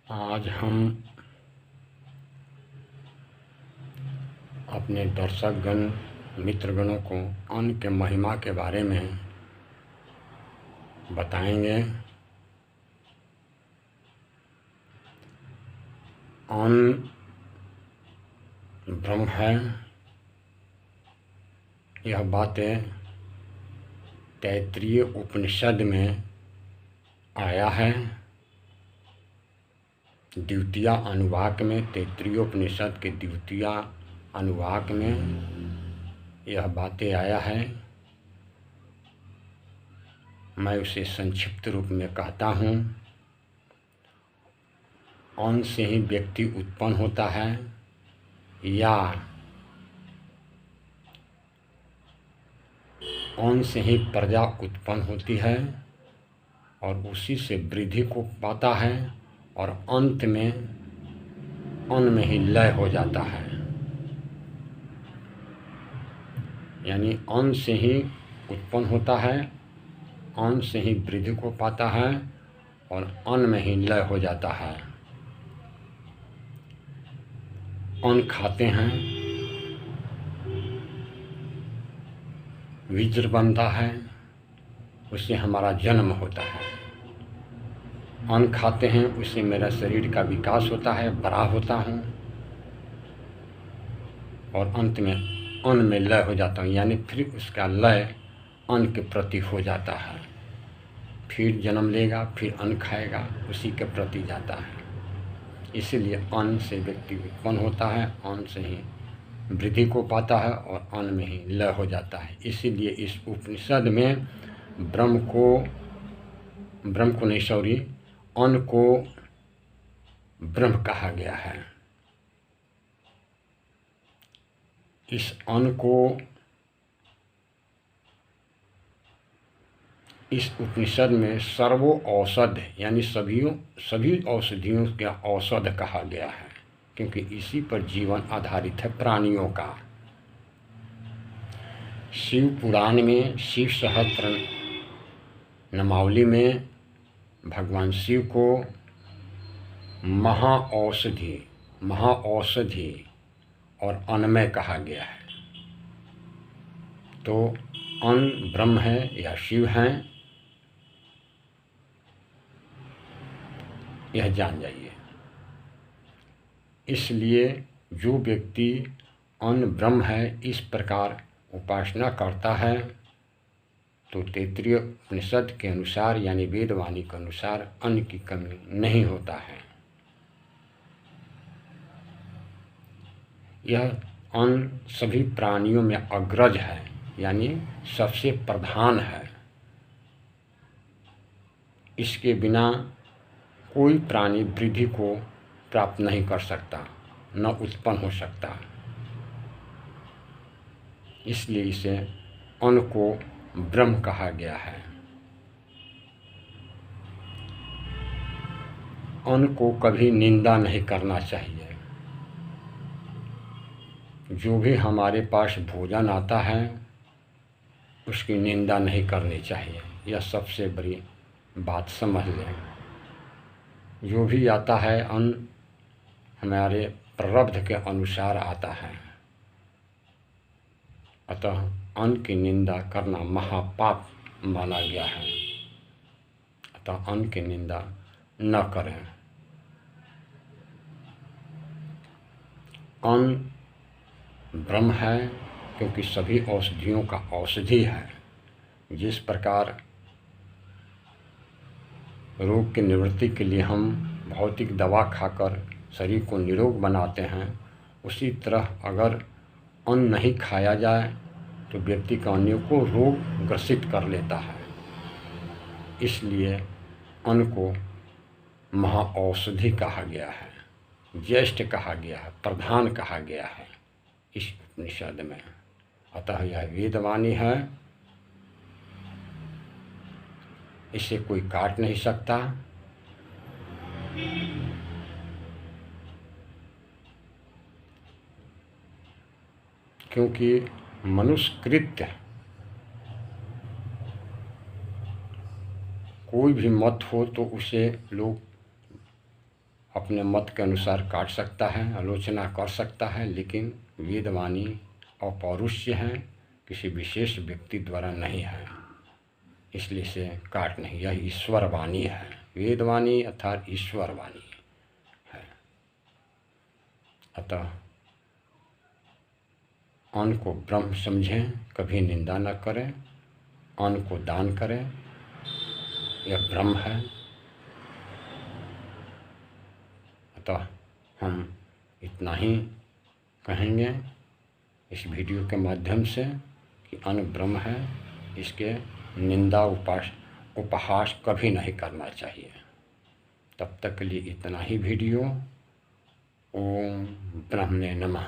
आज हम अपने दर्शकगण मित्रगणों को अन्न के महिमा के बारे में बताएंगे। अन्न ब्रह्म है। यह बातें तैत्तिरीय उपनिषद में आया है। द्वितीय अनुवाक में, तैत्तिरीय उपनिषद के द्वितीय अनुवाक में यह बातें आया है। मैं उसे संक्षिप्त रूप में कहता हूँ। अन्न से ही व्यक्ति उत्पन्न होता है या अन्न से ही प्रजा उत्पन्न होती है और उसी से वृद्धि को पाता है और अंत में अन्न में ही लय हो जाता है। यानी अन्न से ही उत्पन्न होता है, अन्न से ही वृद्धि को पाता है और अन्न में ही लय हो जाता है। अन्न खाते हैं, वज्र बनता है, उससे हमारा जन्म होता है। अन्न खाते हैं, उससे मेरा शरीर का विकास होता है, बड़ा होता हूँ और अंत में अन्न में लय हो जाता हूँ। यानी फिर उसका लय अन्न के प्रति हो जाता है। फिर जन्म लेगा, फिर अन्न खाएगा, उसी के प्रति जाता है। इसीलिए अन्न से व्यक्ति उत्पन्न होता है, अन्न से ही वृद्धि को पाता है और अन्न में ही लय हो जाता है। इसीलिए इस उपनिषद में ब्रह्म को नहीं, अन्न को ब्रह्म कहा गया है। इस अन्न को इस उपनिषद में सर्वो औषध यानी सभी औषधियों का औषध कहा गया है, क्योंकि इसी पर जीवन आधारित है प्राणियों का। शिव पुराण में, शिव सहस्त्र नामावली में भगवान शिव को महाऔषधि और अन्नमय कहा गया है। तो अन्न ब्रह्म है या शिव हैं, यह जान जाइए। इसलिए जो व्यक्ति अन्न ब्रह्म है इस प्रकार उपासना करता है तो तैत्तिरीय उपनिषद के अनुसार यानी वेदवाणी के अनुसार अन्न की कमी नहीं होता है। यह अन्न सभी प्राणियों में अग्रज है, यानी सबसे प्रधान है। इसके बिना कोई प्राणी वृद्धि को प्राप्त नहीं कर सकता, न उत्पन्न हो सकता। इसलिए इसे अन्न को ब्रह्म कहा गया है। अन्न को कभी निंदा नहीं करना चाहिए। जो भी हमारे पास भोजन आता है उसकी निंदा नहीं करनी चाहिए। यह सबसे बड़ी बात समझ लें। जो भी आता है अन्न हमारे प्रारब्ध के अनुसार आता है, अतः अन्न की निंदा करना महापाप माना गया है। अतः अन्न की निंदा न करें। अन्न ब्रह्म है क्योंकि सभी औषधियों का औषधि है। जिस प्रकार रोग की निवृत्ति के लिए हम भौतिक दवा खाकर शरीर को निरोग बनाते हैं, उसी तरह अगर अन्न नहीं खाया जाए तो व्यक्ति का अनेकों रोग ग्रसित कर लेता है। इसलिए अन्न को महाऔषधि कहा गया है, ज्येष्ठ कहा गया है, प्रधान कहा गया है इस उपनिषद में। अतः यह वेदवाणी है, इसे कोई काट नहीं सकता। क्योंकि मनुष्यकृत्य कोई भी मत हो तो उसे लोग अपने मत के अनुसार काट सकता है, आलोचना कर सकता है, लेकिन वेदवाणी अपौरुष्य है, किसी विशेष व्यक्ति द्वारा नहीं है, इसलिए इसे काट नहीं। यह ईश्वर वाणी है, वेदवाणी अर्थात ईश्वर वाणी है। अतः अन्न को ब्रह्म समझें, कभी निंदा न करें, अन्न को दान करें, यह ब्रह्म है। अतः हम इतना ही कहेंगे इस वीडियो के माध्यम से कि अन्न ब्रह्म है, इसके निंदा उपहास कभी नहीं करना चाहिए। तब तक के लिए इतना ही वीडियो। ओम ब्रह्मणे नमः।